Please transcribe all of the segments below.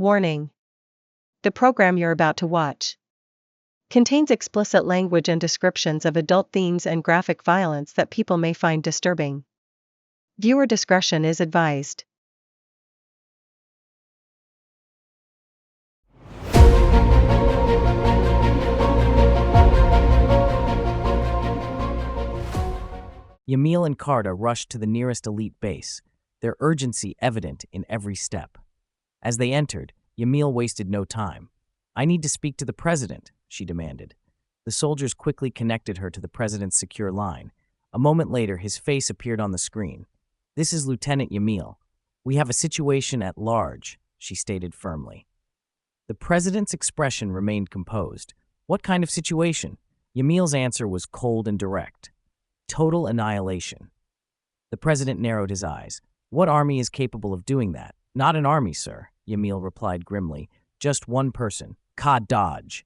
Warning. The program you're about to watch contains explicit language and descriptions of adult themes and graphic violence that people may find disturbing. Viewer discretion is advised. Yamil and Karda rushed to the nearest elite base, their urgency evident in every step. As they entered, Yamil wasted no time. "I need to speak to the president," she demanded. The soldiers quickly connected her to the president's secure line. A moment later, his face appeared on the screen. "This is Lieutenant Yamil. We have a situation at large," she stated firmly. The president's expression remained composed. "What kind of situation?" Yamil's answer was cold and direct. "Total annihilation." The president narrowed his eyes. "What army is capable of doing that?" "Not an army, sir," Yamil replied grimly. "Just one person, Kadaj."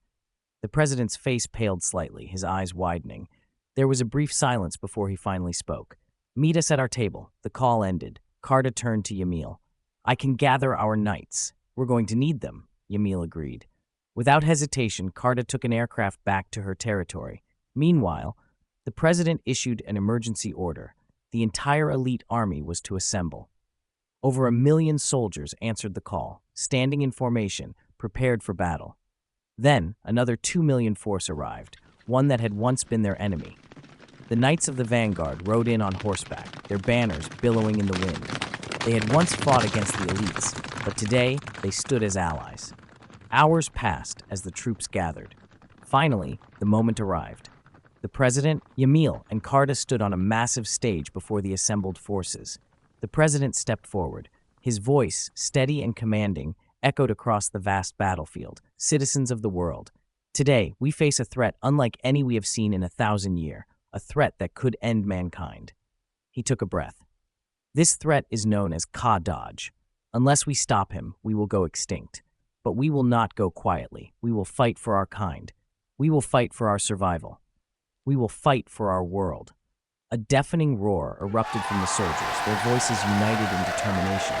The president's face paled slightly, his eyes widening. There was a brief silence before he finally spoke. "Meet us at our table." The call ended. Karda turned to Yamil. "I can gather our knights. We're going to need them," Yamil agreed. Without hesitation, Karda took an aircraft back to her territory. Meanwhile, the president issued an emergency order. The entire elite army was to assemble. Over 1 million soldiers answered the call, standing in formation, prepared for battle. Then, another 2 million force arrived, one that had once been their enemy. The Knights of the Vanguard rode in on horseback, their banners billowing in the wind. They had once fought against the elites, but today they stood as allies. Hours passed as the troops gathered. Finally, the moment arrived. The president, Yamil, and Karda stood on a massive stage before the assembled forces. The president stepped forward. His voice, steady and commanding, echoed across the vast battlefield. "Citizens of the world, today we face a threat unlike any we have seen in 1,000 years, a threat that could end mankind." He took a breath. "This threat is known as Kadaj. Unless we stop him, we will go extinct. But we will not go quietly. We will fight for our kind. We will fight for our survival. We will fight for our world." A deafening roar erupted from the soldiers, their voices united in determination.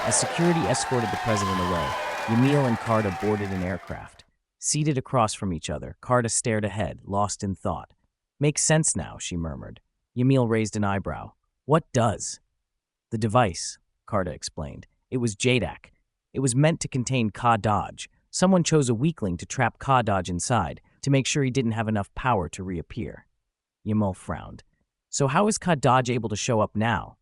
As security escorted the president away, Yamil and Karda boarded an aircraft. Seated across from each other, Karda stared ahead, lost in thought. "Makes sense now," she murmured. Yamil raised an eyebrow. "What does?" "The device," Karda explained. "It was Jadak. It was meant to contain Kadaj. Someone chose a weakling to trap Kadaj inside, to make sure he didn't have enough power to reappear." Yamil frowned. "So how is Kadaj able to show up now?"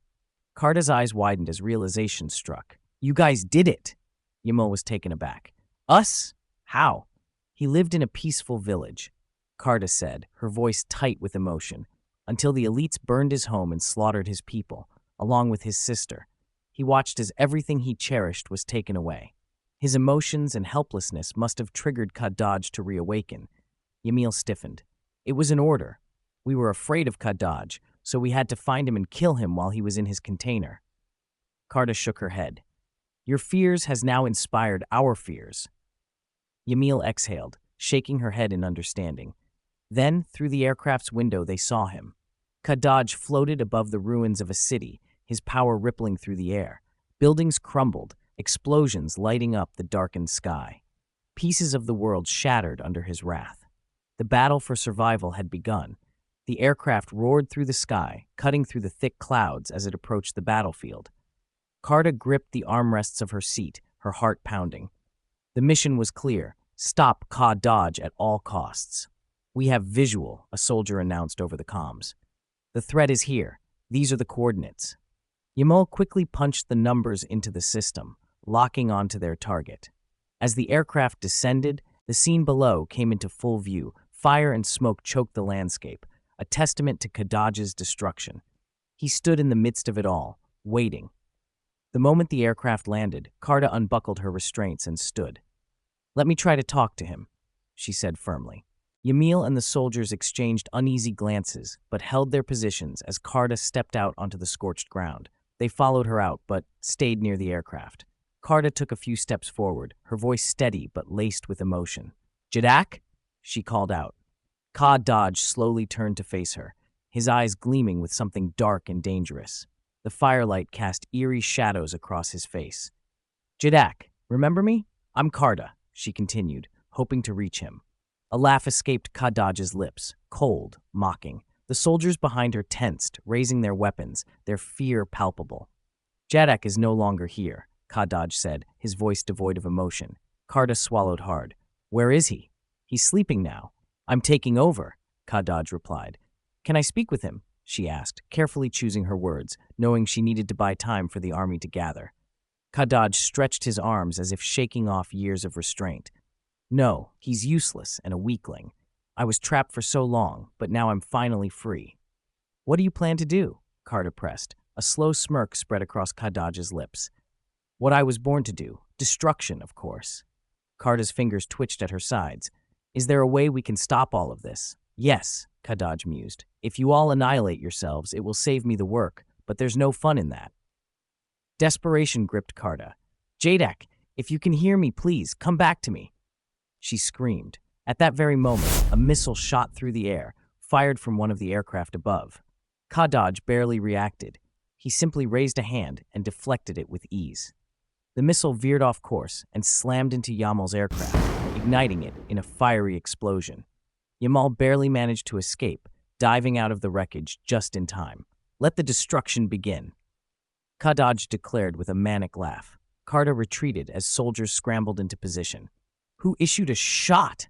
Karda's eyes widened as realization struck. "You guys did it!" Yamil was taken aback. "Us? How?" "He lived in a peaceful village," Karda said, her voice tight with emotion, "until the elites burned his home and slaughtered his people, along with his sister. He watched as everything he cherished was taken away. His emotions and helplessness must have triggered Kadaj to reawaken." Yamil stiffened. "It was an order. We were afraid of Kadaj, so we had to find him and kill him while he was in his container." Karda shook her head. "Your fears has now inspired our fears." Yamil exhaled, shaking her head in understanding. Then, through the aircraft's window, they saw him. Kadaj floated above the ruins of a city, his power rippling through the air. Buildings crumbled, explosions lighting up the darkened sky. Pieces of the world shattered under his wrath. The battle for survival had begun. The aircraft roared through the sky, cutting through the thick clouds as it approached the battlefield. Karda gripped the armrests of her seat, her heart pounding. The mission was clear: stop Kadaj at all costs. "We have visual," a soldier announced over the comms. "The threat is here. These are the coordinates." Yamil quickly punched the numbers into the system, locking onto their target. As the aircraft descended, the scene below came into full view. Fire and smoke choked the landscape, a testament to Kadaj's destruction. He stood in the midst of it all, waiting. The moment the aircraft landed, Karda unbuckled her restraints and stood. "Let me try to talk to him," she said firmly. Yamil and the soldiers exchanged uneasy glances, but held their positions as Karda stepped out onto the scorched ground. They followed her out, but stayed near the aircraft. Karda took a few steps forward, her voice steady but laced with emotion. "Jadak?" she called out. Kadaj slowly turned to face her, his eyes gleaming with something dark and dangerous. The firelight cast eerie shadows across his face. "Jadak," Remember me? I'm Karda, she continued, hoping to reach him. A laugh escaped Kadaj's lips, cold, mocking. The soldiers behind her tensed, raising their weapons, their fear palpable. Jadak is no longer here, Kadaj said, his voice devoid of emotion. Karda swallowed hard. Where is he? He's sleeping now. I'm taking over, Kadaj replied. Can I speak with him? She asked, carefully choosing her words, knowing she needed to buy time for the army to gather. Kadaj stretched his arms as if shaking off years of restraint. No, he's useless and a weakling. I was trapped for so long, but now I'm finally free. What do you plan to do? Karda pressed. A slow smirk spread across Kadaj's lips. What I was born to do. Destruction, of course. Karda's fingers twitched at her sides. Is there a way we can stop all of this? Yes, Kadaj mused. If you all annihilate yourselves, it will save me the work, but there's no fun in that. Desperation gripped Karda. Jadak, if you can hear me, please, come back to me. She screamed. At that very moment, a missile shot through the air, fired from one of the aircraft above. Kadaj barely reacted. He simply raised a hand and deflected it with ease. The missile veered off course and slammed into Yamal's aircraft, igniting it in a fiery explosion. Yamal barely managed to escape, diving out of the wreckage just in time. Let the destruction begin. Kadaj declared with a manic laugh. Karda retreated as soldiers scrambled into position. Who issued a shot?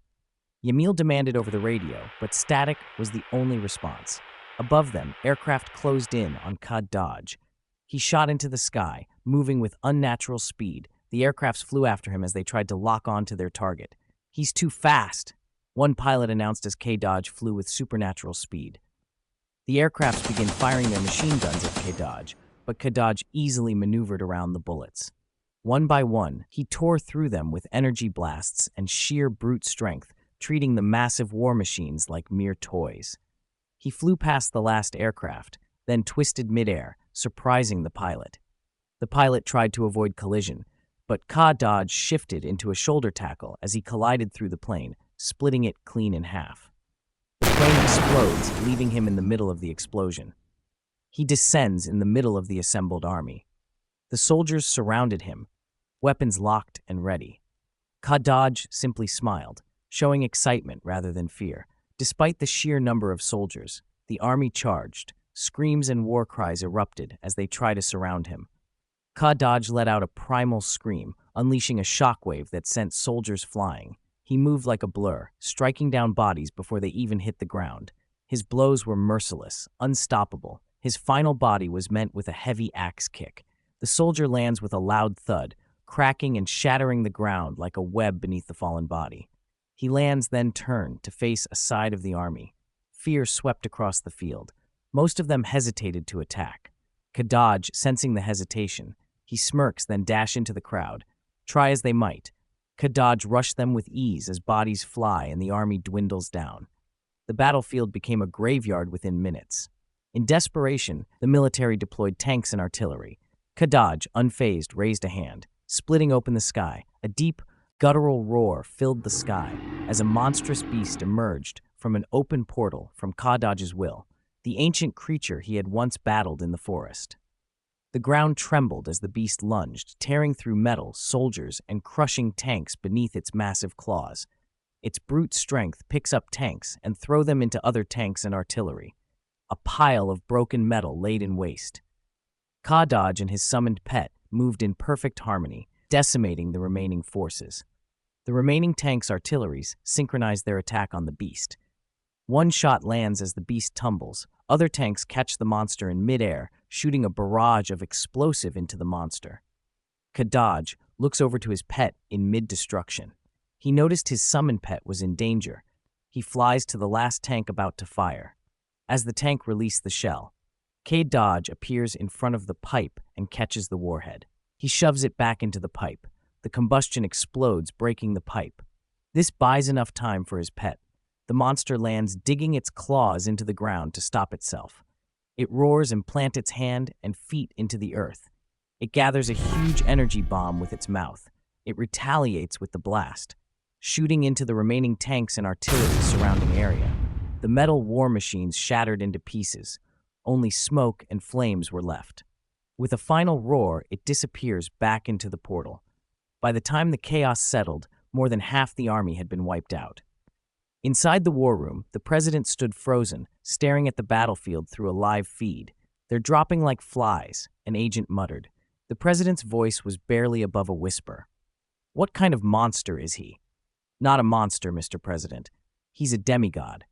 Yamil demanded over the radio, but static was the only response. Above them, aircraft closed in on Kadaj. He shot into the sky, moving with unnatural speed. The aircrafts flew after him as they tried to lock on to their target. He's too fast, one pilot announced as Kadaj flew with supernatural speed. The aircrafts began firing their machine guns at Kadaj, but Kadaj easily maneuvered around the bullets. One by one, he tore through them with energy blasts and sheer brute strength, treating the massive war machines like mere toys. He flew past the last aircraft, then twisted midair, surprising the pilot. The pilot tried to avoid collision, but Kadaj shifted into a shoulder tackle as he collided through the plane, splitting it clean in half. The plane explodes, leaving him in the middle of the explosion. He descends in the middle of the assembled army. The soldiers surrounded him, weapons locked and ready. Kadaj simply smiled, showing excitement rather than fear. Despite the sheer number of soldiers, the army charged. Screams and war cries erupted as they tried to surround him. Kadaj let out a primal scream, unleashing a shockwave that sent soldiers flying. He moved like a blur, striking down bodies before they even hit the ground. His blows were merciless, unstoppable. His final body was met with a heavy axe kick. The soldier lands with a loud thud, cracking and shattering the ground like a web beneath the fallen body. He lands, then turned to face a side of the army. Fear swept across the field. Most of them hesitated to attack. Kadaj, sensing the hesitation, he smirks, then dash into the crowd. Try as they might, Kadaj rushed them with ease as bodies fly and the army dwindles down. The battlefield became a graveyard within minutes. In desperation, the military deployed tanks and artillery. Kadaj, unfazed, raised a hand. Splitting open the sky, a deep, guttural roar filled the sky as a monstrous beast emerged from an open portal from Kadaj's will, the ancient creature he had once battled in the forest. The ground trembled as the beast lunged, tearing through metal, soldiers, and crushing tanks beneath its massive claws. Its brute strength picks up tanks and throw them into other tanks and artillery. A pile of broken metal laid in waste. Kadaj and his summoned pet moved in perfect harmony, decimating the remaining forces. The remaining tanks' artilleries synchronized their attack on the beast. One shot lands as the beast tumbles. Other tanks catch the monster in midair, shooting a barrage of explosive into the monster. Kadaj looks over to his pet in mid-destruction. He noticed his summoned pet was in danger. He flies to the last tank about to fire. As the tank released the shell, Kadaj appears in front of the pipe and catches the warhead. He shoves it back into the pipe. The combustion explodes, breaking the pipe. This buys enough time for his pet. The monster lands, digging its claws into the ground to stop itself. It roars and plants its hand and feet into the earth. It gathers a huge energy bomb with its mouth. It retaliates with the blast, shooting into the remaining tanks and artillery surrounding area. The metal war machines shattered into pieces. Only smoke and flames were left. With a final roar, it disappears back into the portal. By the time the chaos settled, more than half the army had been wiped out. Inside the war room, the president stood frozen, staring at the battlefield through a live feed. "They're dropping like flies," an agent muttered. The president's voice was barely above a whisper. "What kind of monster is he?" "Not a monster, Mr. President. He's a demigod."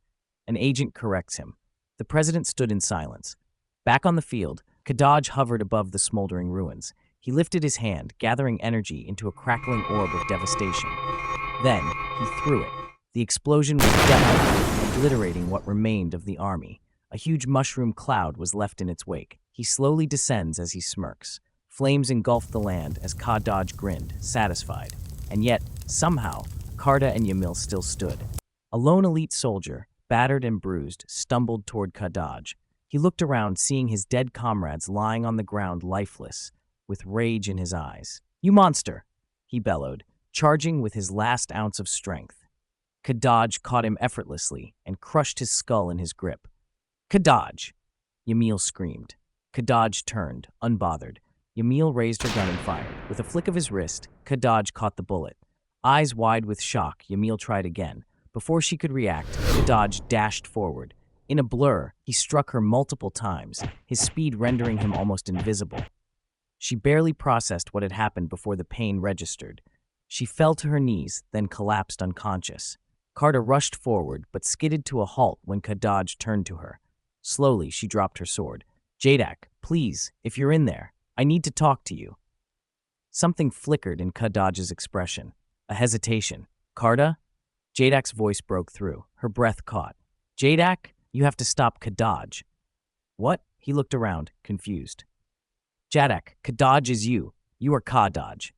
An agent corrects him. The president stood in silence. Back on the field, Kadaj hovered above the smoldering ruins. He lifted his hand, gathering energy into a crackling orb of devastation. Then, he threw it. The explosion was deafening, obliterating what remained of the army. A huge mushroom cloud was left in its wake. He slowly descends as he smirks. Flames engulfed the land as Kadaj grinned, satisfied. And yet, somehow, Karda and Yamil still stood. A lone elite soldier, battered and bruised, stumbled toward Kadaj. He looked around, seeing his dead comrades lying on the ground lifeless, with rage in his eyes. "You monster!" he bellowed, charging with his last ounce of strength. Kadaj caught him effortlessly and crushed his skull in his grip. "Kadaj!" Yamil screamed. Kadaj turned, unbothered. Yamil raised her gun and fired. With a flick of his wrist, Kadaj caught the bullet. Eyes wide with shock, Yamil tried again. Before she could react, Kadaj dashed forward. In a blur, he struck her multiple times, his speed rendering him almost invisible. She barely processed what had happened before the pain registered. She fell to her knees, then collapsed unconscious. Karda rushed forward, but skidded to a halt when Kadaj turned to her. Slowly, she dropped her sword. "Jadak, please, if you're in there, I need to talk to you." Something flickered in Kadaj's expression. A hesitation. "Karda?" Jadak's voice broke through. Her breath caught. "Jadak, you have to stop Kadaj." "What?" He looked around, confused. "Jadak, Kadaj is you. You are Kadaj."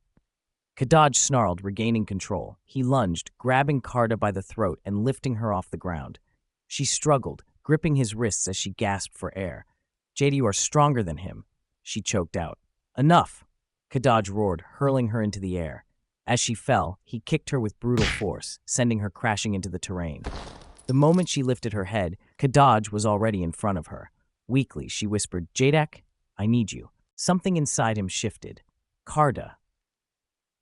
Kadaj snarled, regaining control. He lunged, grabbing Karda by the throat and lifting her off the ground. She struggled, gripping his wrists as she gasped for air. "Jada, you are stronger than him," she choked out. "Enough!" Kadaj roared, hurling her into the air. As she fell, he kicked her with brutal force, sending her crashing into the terrain. The moment she lifted her head, Kadaj was already in front of her. Weakly, she whispered, "Jadak, I need you." Something inside him shifted. "Karda."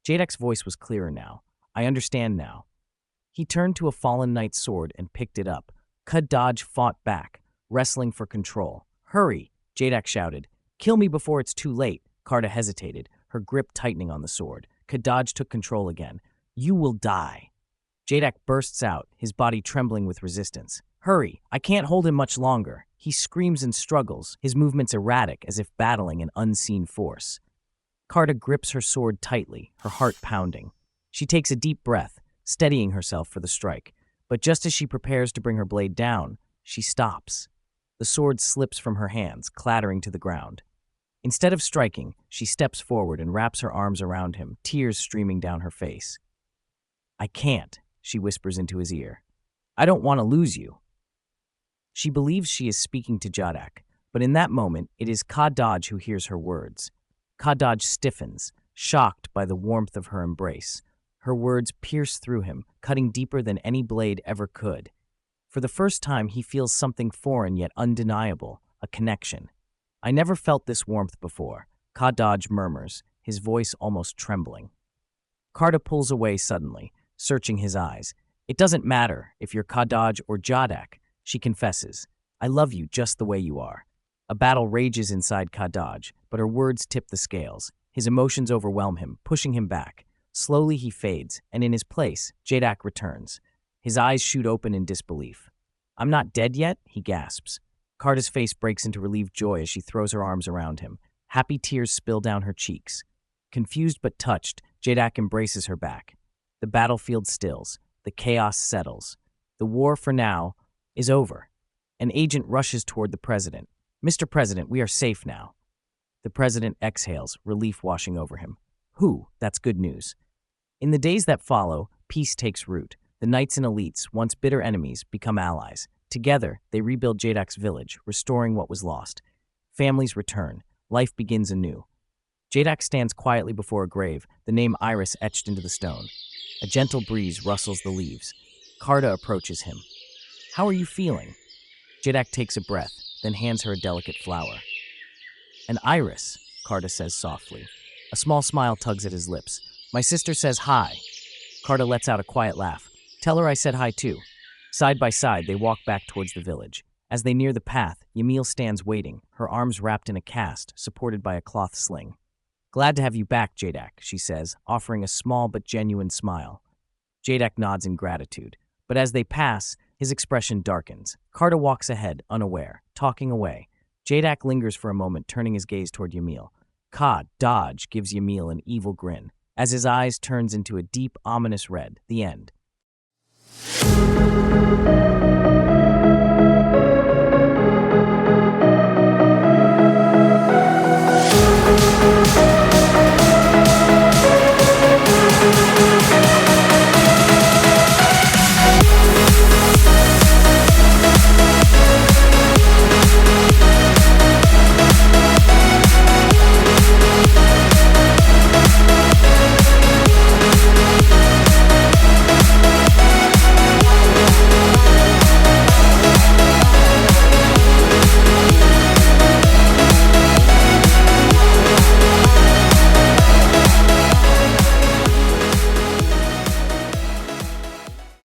Jadak's voice was clearer now. "I understand now." He turned to a fallen knight's sword and picked it up. Kadaj fought back, wrestling for control. "Hurry!" Jadak shouted. "Kill me before it's too late." Karda hesitated, her grip tightening on the sword. Kadaj took control again. "You will die." Jadak bursts out, his body trembling with resistance. "Hurry! I can't hold him much longer." He screams and struggles, his movements erratic as if battling an unseen force. Karda grips her sword tightly, her heart pounding. She takes a deep breath, steadying herself for the strike. But just as she prepares to bring her blade down, she stops. The sword slips from her hands, clattering to the ground. Instead of striking, she steps forward and wraps her arms around him, tears streaming down her face. "I can't," she whispers into his ear. "I don't want to lose you." She believes she is speaking to Jadak, but in that moment, it is Kadaj who hears her words. Kadaj stiffens, shocked by the warmth of her embrace. Her words pierce through him, cutting deeper than any blade ever could. For the first time, he feels something foreign yet undeniable, a connection. "I never felt this warmth before," Kadaj murmurs, his voice almost trembling. Karda pulls away suddenly, searching his eyes. "It doesn't matter if you're Kadaj or Jadak," she confesses. "I love you just the way you are." A battle rages inside Kadaj, but her words tip the scales. His emotions overwhelm him, pushing him back. Slowly he fades, and in his place, Jadak returns. His eyes shoot open in disbelief. "I'm not dead yet?" he gasps. Karda's face breaks into relieved joy as she throws her arms around him. Happy tears spill down her cheeks. Confused but touched, Jadak embraces her back. The battlefield stills. The chaos settles. The war, for now, is over. An agent rushes toward the president. "Mr. President, we are safe now." The president exhales, relief washing over him. That's good news. In the days that follow, peace takes root. The knights and elites, once bitter enemies, become allies. Together, they rebuild Jadak's village, restoring what was lost. Families return. Life begins anew. Jadak stands quietly before a grave, the name Iris etched into the stone. A gentle breeze rustles the leaves. Karda approaches him. "How are you feeling?" Jadak takes a breath, then hands her a delicate flower. "An iris," Karda says softly. A small smile tugs at his lips. My sister says hi. Carta lets out a quiet laugh. Tell her I said hi too. Side by side, they walk back towards the village. As they near the path, Yamil stands waiting, her arms wrapped in a cast, supported by a cloth sling. Glad to have you back, Jadak, she says, offering a small but genuine smile. Jadak nods in gratitude, but as they pass, his expression darkens. Carta walks ahead, unaware, talking away. Jadak lingers for a moment, turning his gaze toward Yamil. Kadaj gives Yamil an evil grin, as his eyes turns into a deep, ominous red. The end.